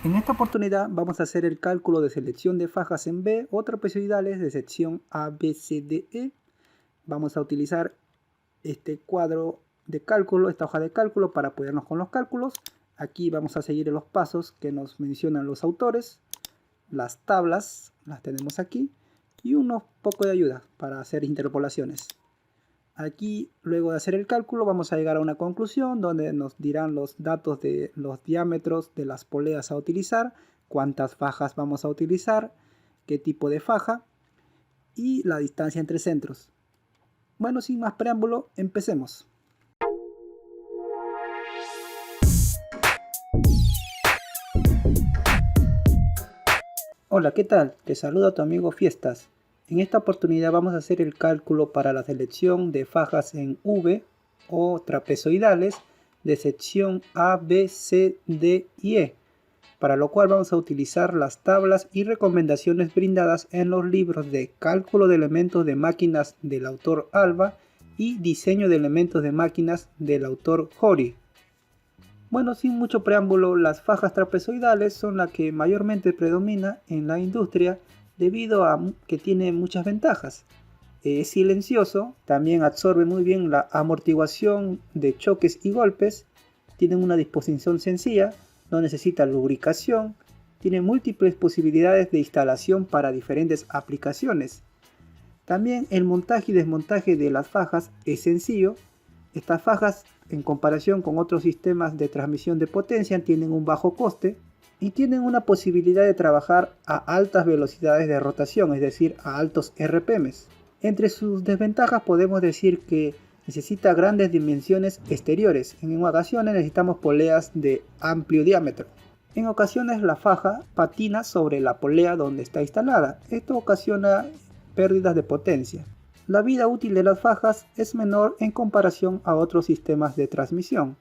En esta oportunidad vamos a hacer el cálculo de selección de fajas en B o trapezoidales de sección A, B, C, D, E. Vamos a utilizar este cuadro de cálculo, esta hoja de cálculo para apoyarnos con los cálculos. Aquí vamos a seguir los pasos que nos mencionan los autores. Las tablas las tenemos aquí y unos poco de ayuda para hacer interpolaciones. Aquí, luego de hacer el cálculo, vamos a llegar a una conclusión donde nos dirán los datos de los diámetros de las poleas a utilizar, cuántas fajas vamos a utilizar, qué tipo de faja y la distancia entre centros. Bueno, sin más preámbulo, empecemos. Hola, ¿qué tal? Te saluda tu amigo Fiestas. En esta oportunidad vamos a hacer el cálculo para la selección de fajas en V o trapezoidales de sección A, B, C, D y E, para lo cual vamos a utilizar las tablas y recomendaciones brindadas en los libros de Cálculo de elementos de máquinas del autor Alba y Diseño de elementos de máquinas del autor Hori. Bueno, sin mucho preámbulo, las fajas trapezoidales son las que mayormente predomina en la industria debido a que tiene muchas ventajas. Es silencioso, también absorbe muy bien la amortiguación de choques y golpes, tiene una disposición sencilla, no necesita lubricación, tiene múltiples posibilidades de instalación para diferentes aplicaciones. También el montaje y desmontaje de las fajas es sencillo. Estas fajas, en comparación con otros sistemas de transmisión de potencia, tienen un bajo coste y tienen una posibilidad de trabajar a altas velocidades de rotación, es decir, a altos RPMs. Entre sus desventajas podemos decir que necesita grandes dimensiones exteriores. En ocasiones necesitamos poleas de amplio diámetro. En ocasiones la faja patina sobre la polea donde está instalada. Esto ocasiona pérdidas de potencia. La vida útil de las fajas es menor en comparación a otros sistemas de transmisión.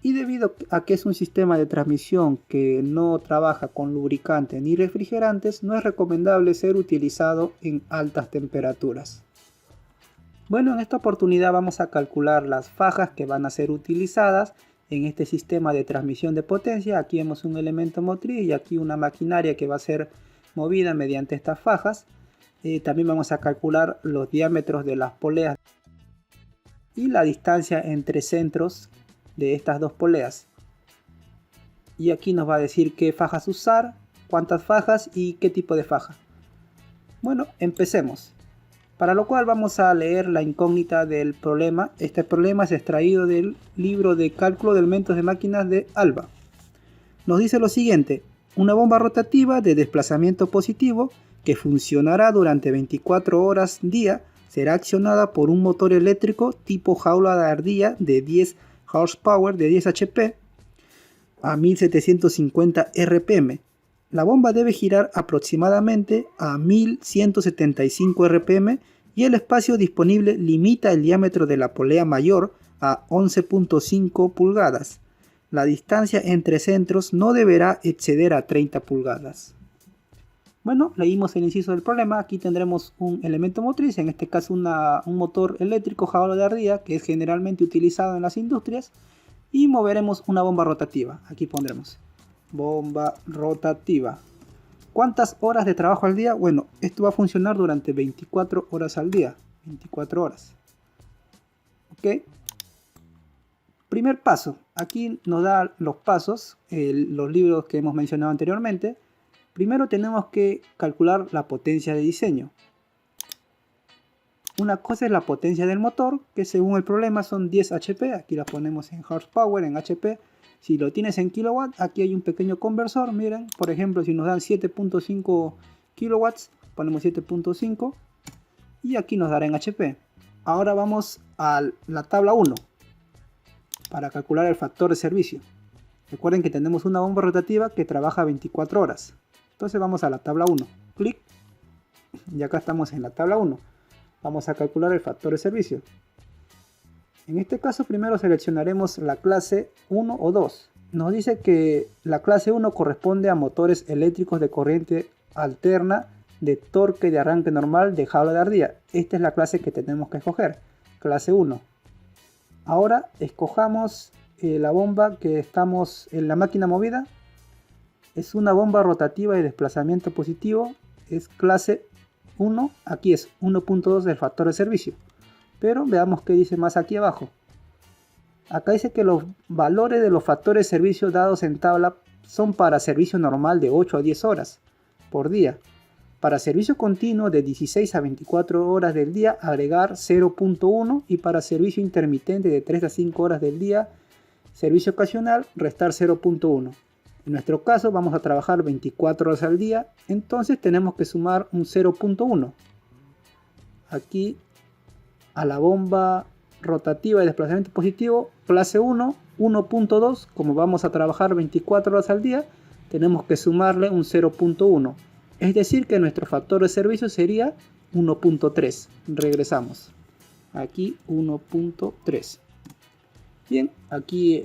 Y debido a que es un sistema de transmisión que no trabaja con lubricantes ni refrigerantes, no es recomendable ser utilizado en altas temperaturas. Bueno, en esta oportunidad vamos a calcular las fajas que van a ser utilizadas en este sistema de transmisión de potencia. Aquí vemos un elemento motriz y aquí una maquinaria que va a ser movida mediante estas fajas. También vamos a calcular los diámetros de las poleas y la distancia entre centros de estas dos poleas. Y aquí nos va a decir qué fajas usar, cuántas fajas y qué tipo de faja. Bueno, empecemos. Para lo cual vamos a leer la incógnita del problema. Este problema es extraído del libro de Cálculo de elementos de máquinas de Alba. Nos dice lo siguiente: una bomba rotativa de desplazamiento positivo que funcionará durante 24 horas día será accionada por un motor eléctrico tipo jaula de ardilla de 10 horsepower de 10 HP a 1750 RPM. La bomba debe girar aproximadamente a 1175 RPM y el espacio disponible limita el diámetro de la polea mayor a 11.5 pulgadas. La distancia entre centros no deberá exceder a 30 pulgadas. Bueno, leímos el inciso del problema. Aquí tendremos un elemento motriz, en este caso un motor eléctrico jaula de ardilla que es generalmente utilizado en las industrias, y moveremos una bomba rotativa. Aquí pondremos bomba rotativa. ¿Cuántas horas de trabajo al día? Bueno, esto va a funcionar durante 24 horas al día. 24 horas. ¿Ok? Primer paso. Aquí nos da los pasos, los libros que hemos mencionado anteriormente. Primero tenemos que calcular la potencia de diseño. Una cosa es la potencia del motor, que según el problema son 10 HP. Aquí la ponemos en horsepower, en HP. Si lo tienes en kilowatt, aquí hay un pequeño conversor. Miren, por ejemplo, si nos dan 7.5 kilowatts, ponemos 7.5 y aquí nos dará en HP. Ahora vamos a la tabla 1 para calcular el factor de servicio. Recuerden que tenemos una bomba rotativa que trabaja 24 horas. Entonces vamos a la tabla 1. Clic. Y acá estamos en la tabla 1. Vamos a calcular el factor de servicio. En este caso primero seleccionaremos la clase 1 o 2. Nos dice que la clase 1 corresponde a motores eléctricos de corriente alterna de torque de arranque normal de jaula de ardilla. Esta es la clase que tenemos que escoger, clase 1. Ahora escojamos la bomba que estamos en la máquina movida. Es una bomba rotativa de desplazamiento positivo, es clase 1, aquí es 1.2 del factor de servicio. Pero veamos qué dice más aquí abajo. Acá dice que los valores de los factores de servicio dados en tabla son para servicio normal de 8 a 10 horas por día. Para servicio continuo de 16 a 24 horas del día agregar 0.1 y para servicio intermitente de 3 a 5 horas del día, servicio ocasional, restar 0.1. En nuestro caso vamos a trabajar 24 horas al día, entonces tenemos que sumar un 0.1. Aquí a la bomba rotativa de desplazamiento positivo, clase 1, 1.2, como vamos a trabajar 24 horas al día, tenemos que sumarle un 0.1. Es decir que nuestro factor de servicio sería 1.3. Regresamos. Aquí 1.3. Bien, aquí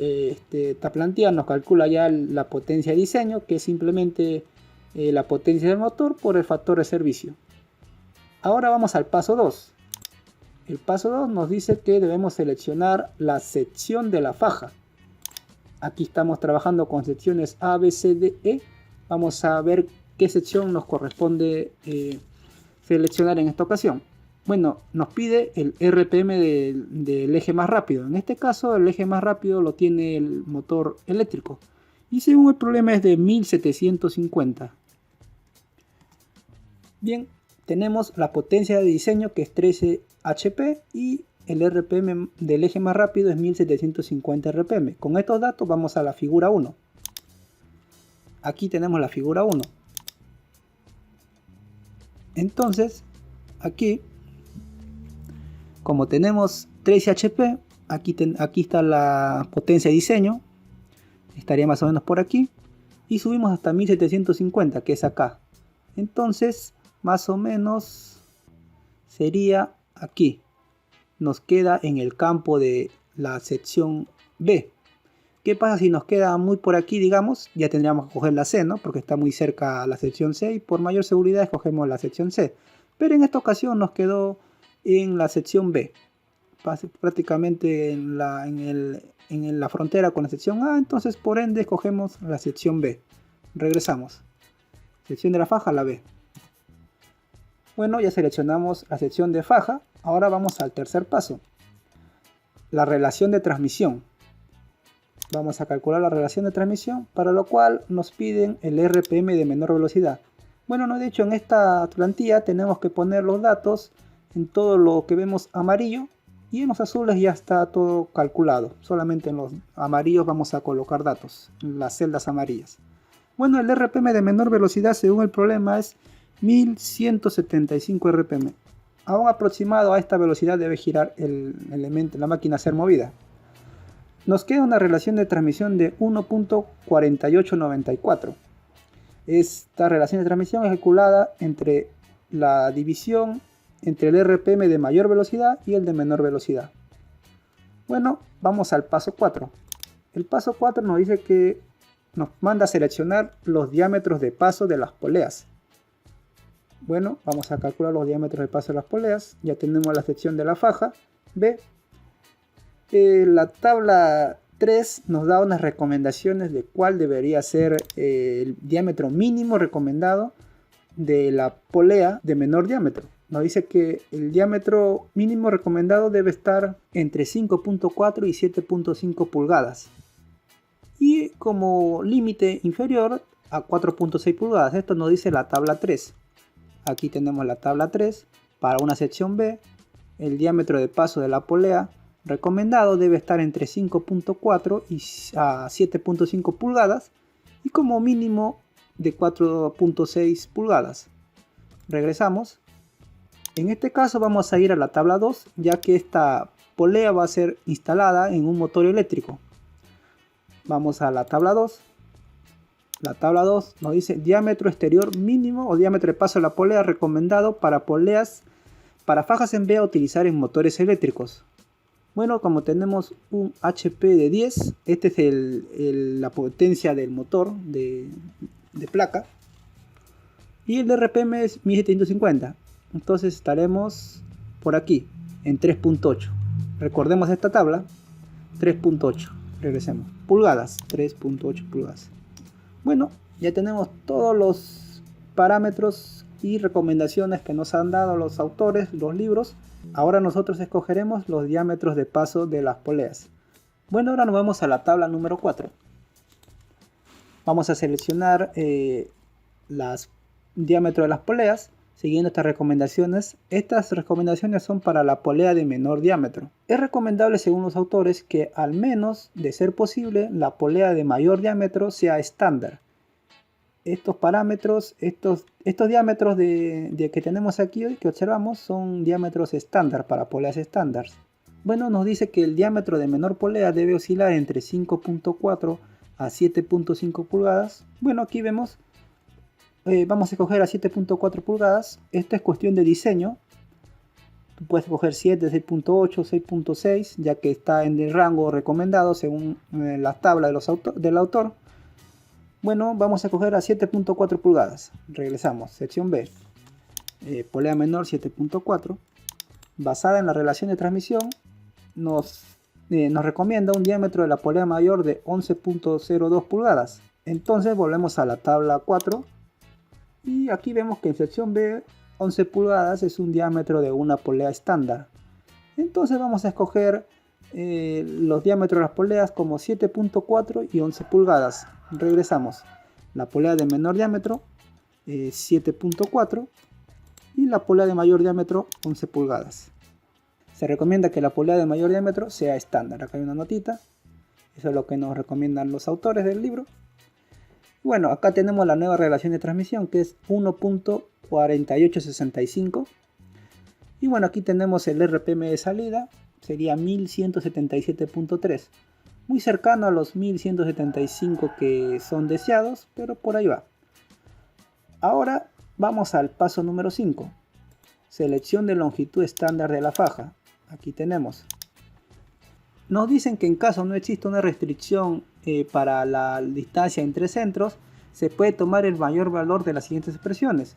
esta plantilla nos calcula ya la potencia de diseño, que es simplemente la potencia del motor por el factor de servicio. Ahora vamos al paso 2. El paso 2 nos dice que debemos seleccionar la sección de la faja. Aquí estamos trabajando con secciones A, B, C, D, E. Vamos a ver qué sección nos corresponde seleccionar en esta ocasión. Bueno, nos pide el RPM del eje más rápido. En este caso el eje más rápido lo tiene el motor eléctrico. Y según el problema es de 1750. Bien, tenemos la potencia de diseño que es 13 HP y el RPM del eje más rápido es 1750 RPM. Con estos datos vamos a la figura 1. Aquí tenemos la figura 1. Entonces, aquí, como tenemos 13 HP, aquí está la potencia de diseño. Estaría más o menos por aquí. Y subimos hasta 1750, que es acá. Entonces, más o menos sería aquí. Nos queda en el campo de la sección B. ¿Qué pasa si nos queda muy por aquí, digamos? Ya tendríamos que coger la C, ¿no? Porque está muy cerca a la sección C y por mayor seguridad escogemos la sección C. Pero en esta ocasión nos quedó en la sección B. Prácticamente en la frontera con la sección A, entonces por ende escogemos la sección B. Regresamos. Sección de la faja, la B. Bueno, ya seleccionamos la sección de faja. Ahora vamos al tercer paso. La relación de transmisión. Vamos a calcular la relación de transmisión, para lo cual nos piden el RPM de menor velocidad. Bueno, no, de hecho en esta plantilla tenemos que poner los datos en todo lo que vemos amarillo y en los azules ya está todo calculado. Solamente en los amarillos vamos a colocar datos, en las celdas amarillas. Bueno, el RPM de menor velocidad según el problema es 1175 RPM. A un aproximado a esta velocidad debe girar el elemento, la máquina a ser movida. Nos queda una relación de transmisión de 1.4894. Esta relación de transmisión es calculada entre la división entre el RPM de mayor velocidad y el de menor velocidad. Bueno, vamos al paso 4. El paso 4 nos dice que nos manda a seleccionar los diámetros de paso de las poleas. Bueno, vamos a calcular los diámetros de paso de las poleas. Ya tenemos la sección de la faja B. La tabla 3 nos da unas recomendaciones de cuál debería ser el diámetro mínimo recomendado de la polea de menor diámetro. Nos dice que el diámetro mínimo recomendado debe estar entre 5.4 y 7.5 pulgadas. Y como límite inferior a 4.6 pulgadas. Esto nos dice la tabla 3. Aquí tenemos la tabla 3. Para una sección B, el diámetro de paso de la polea recomendado debe estar entre 5.4 y a 7.5 pulgadas y como mínimo de 4.6 pulgadas. Regresamos. En este caso vamos a ir a la tabla 2, ya que esta polea va a ser instalada en un motor eléctrico. Vamos a la tabla 2. La tabla 2 nos dice diámetro exterior mínimo o diámetro de paso de la polea recomendado para fajas en B a utilizar en motores eléctricos. Bueno, como tenemos un HP de 10, este es la potencia del motor de placa. Y el RPM es 1750. Entonces estaremos por aquí, en 3.8. Recordemos esta tabla, 3.8. Regresemos. Pulgadas, 3.8 pulgadas. Bueno, Ya tenemos todos los parámetros y recomendaciones que nos han dado los autores, los libros. Ahora nosotros escogeremos los diámetros de paso de las poleas. Bueno, ahora nos vamos a la tabla número 4. Vamos a seleccionar los diámetros de las poleas siguiendo estas recomendaciones. Estas recomendaciones son para la polea de menor diámetro. Es recomendable, según los autores, que al menos, de ser posible, la polea de mayor diámetro sea estándar. Estos parámetros, estos diámetros que tenemos aquí hoy, que observamos, son diámetros estándar para poleas estándar. Bueno, nos dice que el diámetro de menor polea debe oscilar entre 5.4 a 7.5 pulgadas. Bueno, aquí vemos, vamos a escoger a 7.4 pulgadas. Esto es cuestión de diseño. Tú puedes escoger 7, 6.8, 6.6, ya que está en el rango recomendado según la tabla del autor. Bueno, vamos a escoger a 7.4 pulgadas. Regresamos, sección B. Polea menor 7.4. Basada en la relación de transmisión, nos recomienda un diámetro de la polea mayor de 11.02 pulgadas. Entonces volvemos a la tabla 4. Y aquí vemos que en sección B, 11 pulgadas es un diámetro de una polea estándar. Entonces vamos a escoger los diámetros de las poleas como 7.4 y 11 pulgadas. Regresamos. La polea de menor diámetro 7.4 y la polea de mayor diámetro 11 pulgadas. Se recomienda que la polea de mayor diámetro sea estándar. Acá hay una notita. Eso es lo que nos recomiendan los autores del libro. Bueno, acá tenemos la nueva relación de transmisión, que es 1.4865. Y bueno, aquí tenemos el RPM de salida, sería 1177.3. Muy cercano a los 1175 que son deseados, pero por ahí va. Ahora vamos al paso número 5. Selección de longitud estándar de la faja. Aquí tenemos. Nos dicen que en caso no exista una restricción para la distancia entre centros, se puede tomar el mayor valor de las siguientes expresiones.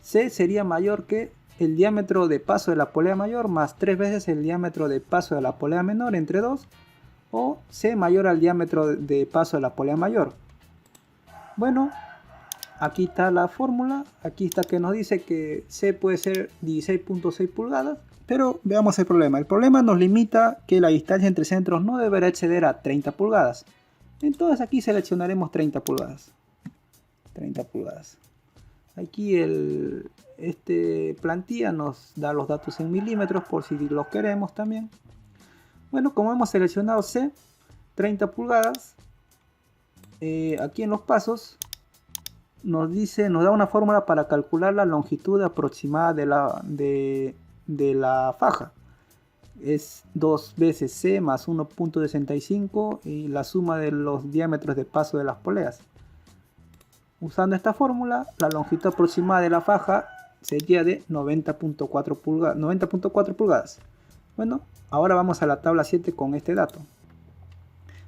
C sería mayor que el diámetro de paso de la polea mayor más 3 veces el diámetro de paso de la polea menor entre 2, o C mayor al diámetro de paso de la polea mayor. Bueno, aquí está la fórmula. Aquí está que nos dice que C puede ser 16.6 pulgadas. Pero veamos el problema. El problema nos limita que la distancia entre centros no deberá exceder a 30 pulgadas. Entonces aquí seleccionaremos 30 pulgadas. 30 pulgadas. Aquí plantilla nos da los datos en milímetros por si los queremos también. Bueno, como hemos seleccionado C, 30 pulgadas, aquí en los pasos nos da una fórmula para calcular la longitud aproximada de la faja. Es 2 veces C más 1.65 y la suma de los diámetros de paso de las poleas. Usando esta fórmula, la longitud aproximada de la faja sería de 90.4 pulgadas. Bueno, ahora vamos a la tabla 7 con este dato.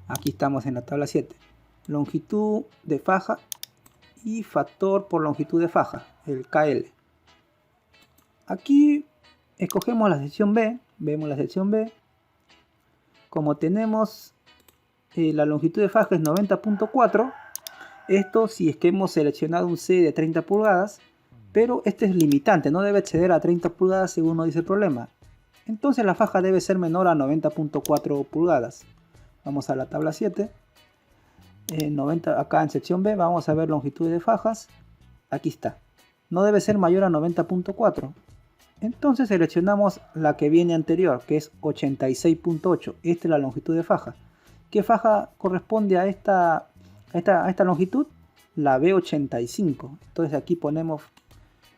Aquí estamos en la tabla 7. Longitud de faja y factor por longitud de faja, el KL. Aquí escogemos la sección B, vemos la sección B. Como tenemos la longitud de faja es 90.4, esto si es que hemos seleccionado un C de 30 pulgadas, pero este es limitante, no debe exceder a 30 pulgadas según nos dice el problema. Entonces la faja debe ser menor a 90.4 pulgadas. Vamos a la tabla 7. 90, acá en sección B vamos a ver longitud de fajas. Aquí está. No debe ser mayor a 90.4. Entonces seleccionamos la que viene anterior, que es 86.8. Esta es la longitud de faja. ¿Qué faja corresponde a esta longitud? La B85. Entonces aquí ponemos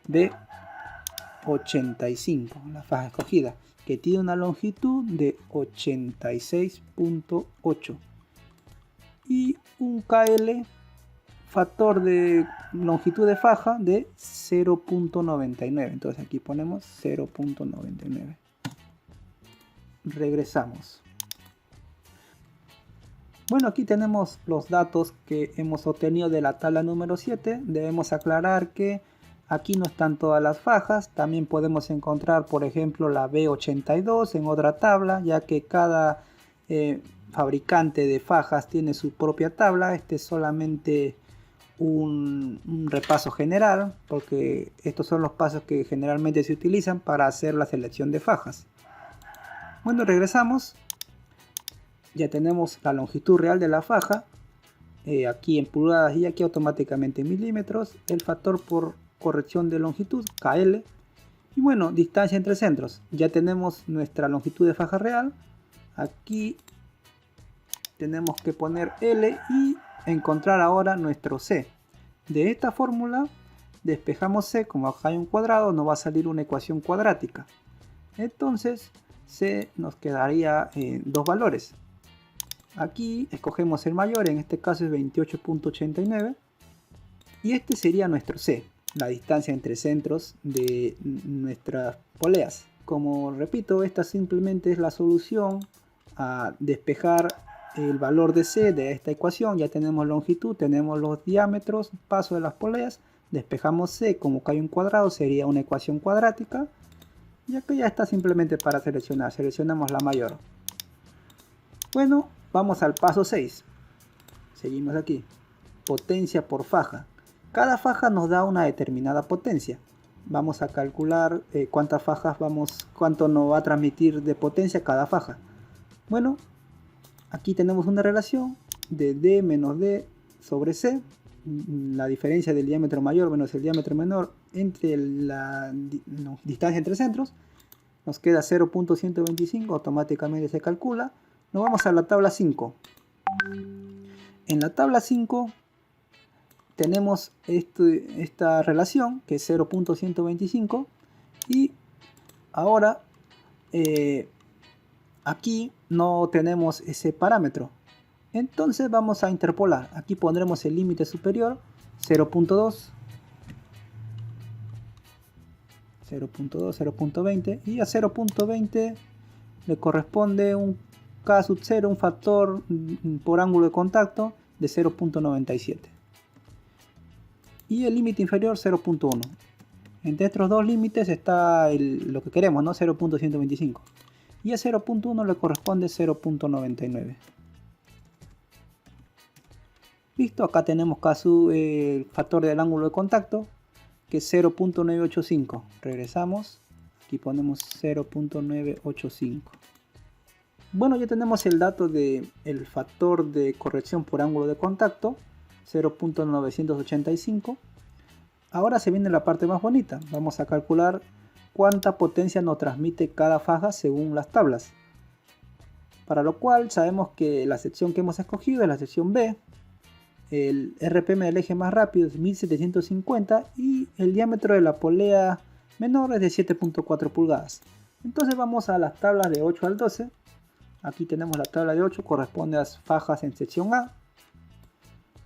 B85, la faja escogida, que tiene una longitud de 86.8 y un KL, factor de longitud de faja, de 0.99. Entonces aquí ponemos 0.99. Regresamos. Bueno, aquí tenemos los datos que hemos obtenido de la tabla número 7. Debemos aclarar que aquí no están todas las fajas. También podemos encontrar, por ejemplo, la B82 en otra tabla, ya que cada fabricante de fajas tiene su propia tabla. Este es solamente un repaso general, porque estos son los pasos que generalmente se utilizan para hacer la selección de fajas. Bueno, regresamos. Ya tenemos la longitud real de la faja, aquí en pulgadas y aquí automáticamente en milímetros, el factor por corrección de longitud, KL, y bueno, distancia entre centros. Ya tenemos nuestra longitud de faja real. Aquí tenemos que poner L y encontrar ahora nuestro C. De esta fórmula despejamos C, como acá hay un cuadrado, nos va a salir una ecuación cuadrática. Entonces C nos quedaría dos valores. Aquí escogemos el mayor, en este caso es 28.89, y este sería nuestro C, la distancia entre centros de nuestras poleas. Como repito, esta simplemente es la solución a despejar el valor de C de esta ecuación. Ya tenemos longitud, tenemos los diámetros, paso de las poleas, despejamos C, como que hay un cuadrado, sería una ecuación cuadrática, y aquí ya está simplemente para seleccionar, seleccionamos la mayor. Bueno, vamos al paso 6. Seguimos aquí. Potencia por faja. Cada faja nos da una determinada potencia. Vamos a calcular cuántas fajas cuánto nos va a transmitir de potencia cada faja. Bueno, aquí tenemos una relación de D menos D sobre C. La diferencia del diámetro mayor menos el diámetro menor entre la distancia entre centros. Nos queda 0.125, automáticamente se calcula. Nos vamos a la tabla 5. En la tabla 5 tenemos esta relación que es 0.125 y ahora aquí no tenemos ese parámetro. Entonces vamos a interpolar. Aquí pondremos el límite superior 0.2, 0.20 y a 0.20 le corresponde un K sub 0, un factor por ángulo de contacto de 0.97 y el límite inferior 0.1. Entre estos dos límites está lo que queremos, ¿no? 0.125, y a 0.1 le corresponde 0.99. Listo, acá tenemos el factor del ángulo de contacto que es 0.985. Regresamos, aquí ponemos 0.985. Bueno, ya tenemos el dato del factor de corrección por ángulo de contacto, 0.985. Ahora se viene la parte más bonita. Vamos a calcular cuánta potencia nos transmite cada faja según las tablas. Para lo cual sabemos que la sección que hemos escogido es la sección B. El RPM del eje más rápido es 1750 y el diámetro de la polea menor es de 7.4 pulgadas. Entonces vamos a las tablas de 8 al 12. Aquí tenemos la tabla de 8, corresponde a las fajas en sección A.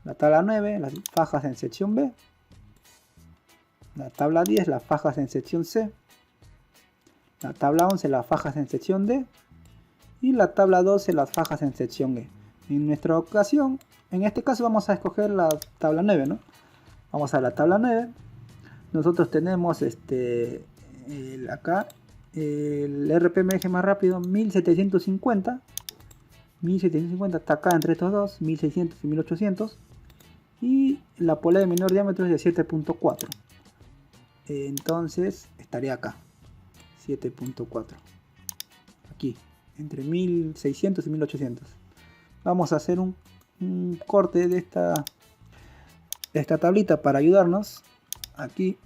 La tabla 9, las fajas en sección B. La tabla 10, las fajas en sección C. La tabla 11, las fajas en sección D. Y la tabla 12, las fajas en sección E. En nuestra ocasión, en este caso vamos a escoger la tabla 9, ¿no? Vamos a la tabla 9. Nosotros tenemos acá el RPM eje más rápido 1750. 1750 está acá entre estos dos, 1600 y 1800. Y la polea de menor diámetro es de 7.4. Entonces estaría acá, 7.4. Aquí, entre 1600 y 1800. Vamos a hacer un corte de esta tablita para ayudarnos. Aquí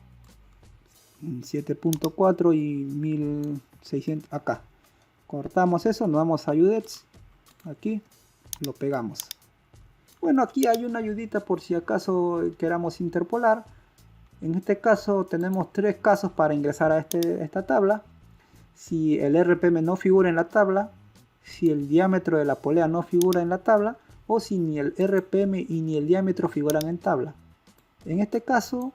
7.4 y 1600 acá. Cortamos eso, nos vamos a ayudets. Aquí lo pegamos. Bueno, aquí hay una ayudita por si acaso queramos interpolar. En este caso tenemos tres casos para ingresar a esta tabla. Si el RPM no figura en la tabla, si el diámetro de la polea no figura en la tabla, o si ni el RPM y ni el diámetro figuran en tabla. En este caso,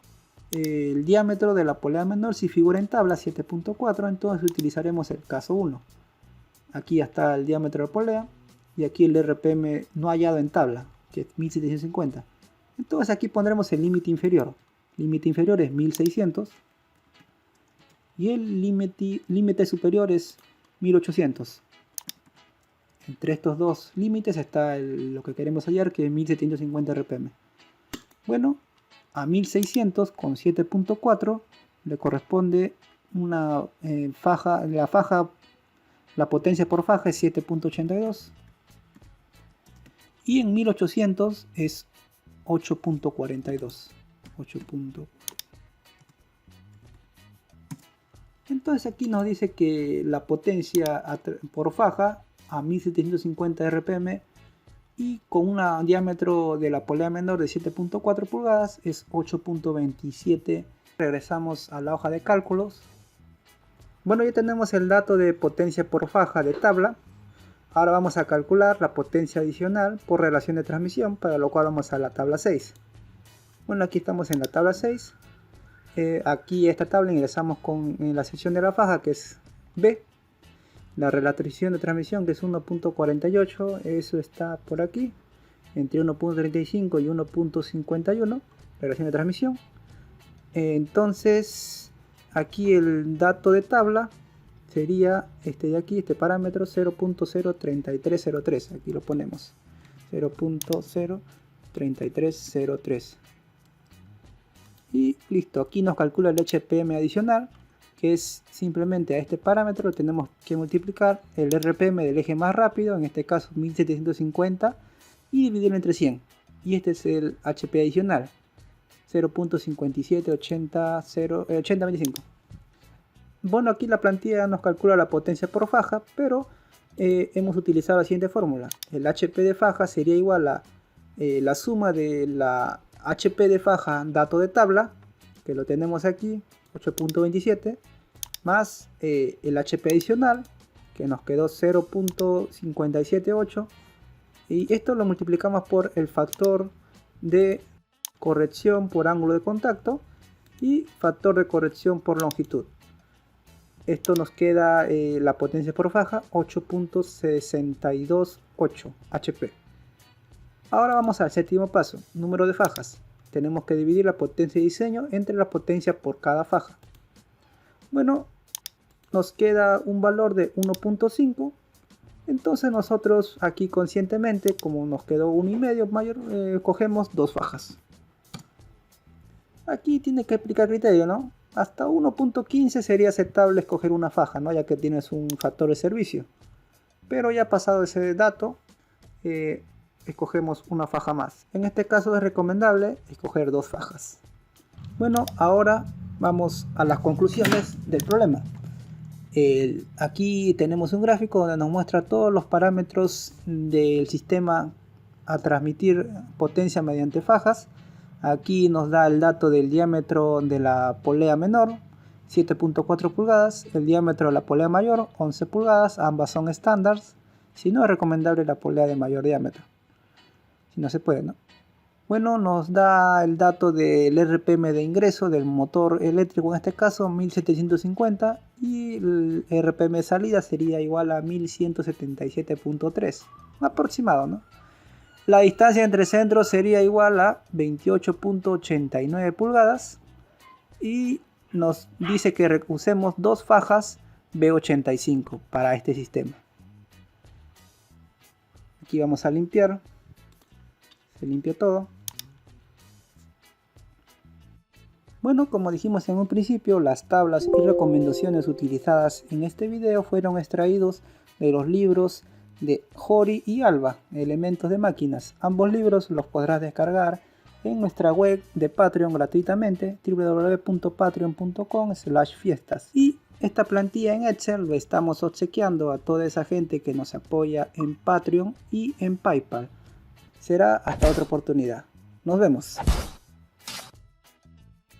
el diámetro de la polea menor si figura en tabla, 7.4, entonces utilizaremos el caso 1. Aquí está el diámetro de la polea y aquí el RPM no hallado en tabla, que es 1750. Entonces aquí pondremos el límite inferior. Límite inferior es 1600 y el límite superior es 1800. Entre estos dos límites está lo que queremos hallar, que es 1750 RPM. Bueno, a 1600 con 7.4 le corresponde una faja, la potencia por faja es 7.82 y en 1800 es 8.42. Entonces aquí nos dice que la potencia por faja a 1750 RPM y con un diámetro de la polea menor de 7.4 pulgadas es 8.27. Regresamos a la hoja de cálculos. Bueno, ya tenemos el dato de potencia por faja de tabla. Ahora vamos a calcular la potencia adicional por relación de transmisión, para lo cual vamos a la tabla 6. Bueno, aquí estamos en la tabla 6. Aquí esta tabla ingresamos en la sección de la faja, que es B. La relación de transmisión, que es 1.48, eso está por aquí, entre 1.35 y 1.51, relación de transmisión. Entonces, aquí el dato de tabla sería este de aquí, este parámetro 0.03303, aquí lo ponemos, 0.03303. Y listo, aquí nos calcula el HPM adicional, que es simplemente a este parámetro tenemos que multiplicar el RPM del eje más rápido, en este caso 1750, y dividirlo entre 100. Y este es el HP adicional, 0.578025. Bueno, aquí la plantilla nos calcula la potencia por faja, pero hemos utilizado la siguiente fórmula. El HP de faja sería igual a la suma de la HP de faja dato de tabla, que lo tenemos aquí, 8.27, más el HP adicional, que nos quedó 0.578, y esto lo multiplicamos por el factor de corrección por ángulo de contacto y factor de corrección por longitud. Esto nos queda la potencia por faja 8.628 HP. Ahora vamos al séptimo paso, número de fajas. Tenemos que dividir la potencia de diseño entre la potencia por cada faja. Bueno, nos queda un valor de 1.5. Entonces nosotros aquí conscientemente, como nos quedó 1,5 mayor, cogemos dos fajas. Aquí tiene que aplicar criterio, ¿no? Hasta 1.15 sería aceptable escoger una faja, ¿no? Ya que tienes un factor de servicio. Pero ya pasado ese dato, escogemos una faja más. En este caso es recomendable escoger dos fajas. Bueno, ahora vamos a las conclusiones del problema. Aquí tenemos un gráfico donde nos muestra todos los parámetros del sistema a transmitir potencia mediante fajas. Aquí nos da el dato del diámetro de la polea menor, 7.4 pulgadas, el diámetro de la polea mayor, 11 pulgadas, ambas son estándares. Si no, es recomendable la polea de mayor diámetro. Si no se puede, ¿no? Bueno, nos da el dato del RPM de ingreso del motor eléctrico, en este caso 1750, y el RPM de salida sería igual a 1177.3, aproximado, ¿no? La distancia entre centros sería igual a 28.89 pulgadas y nos dice que usemos dos fajas B85 para este sistema. Aquí vamos a limpiar, se limpia todo. Bueno, como dijimos en un principio, las tablas y recomendaciones utilizadas en este video fueron extraídos de los libros de Jori y Alba, Elementos de Máquinas. Ambos libros los podrás descargar en nuestra web de Patreon gratuitamente, www.patreon.com/fiestas. Y esta plantilla en Excel lo estamos obsequiando a toda esa gente que nos apoya en Patreon y en PayPal. Será hasta otra oportunidad. Nos vemos.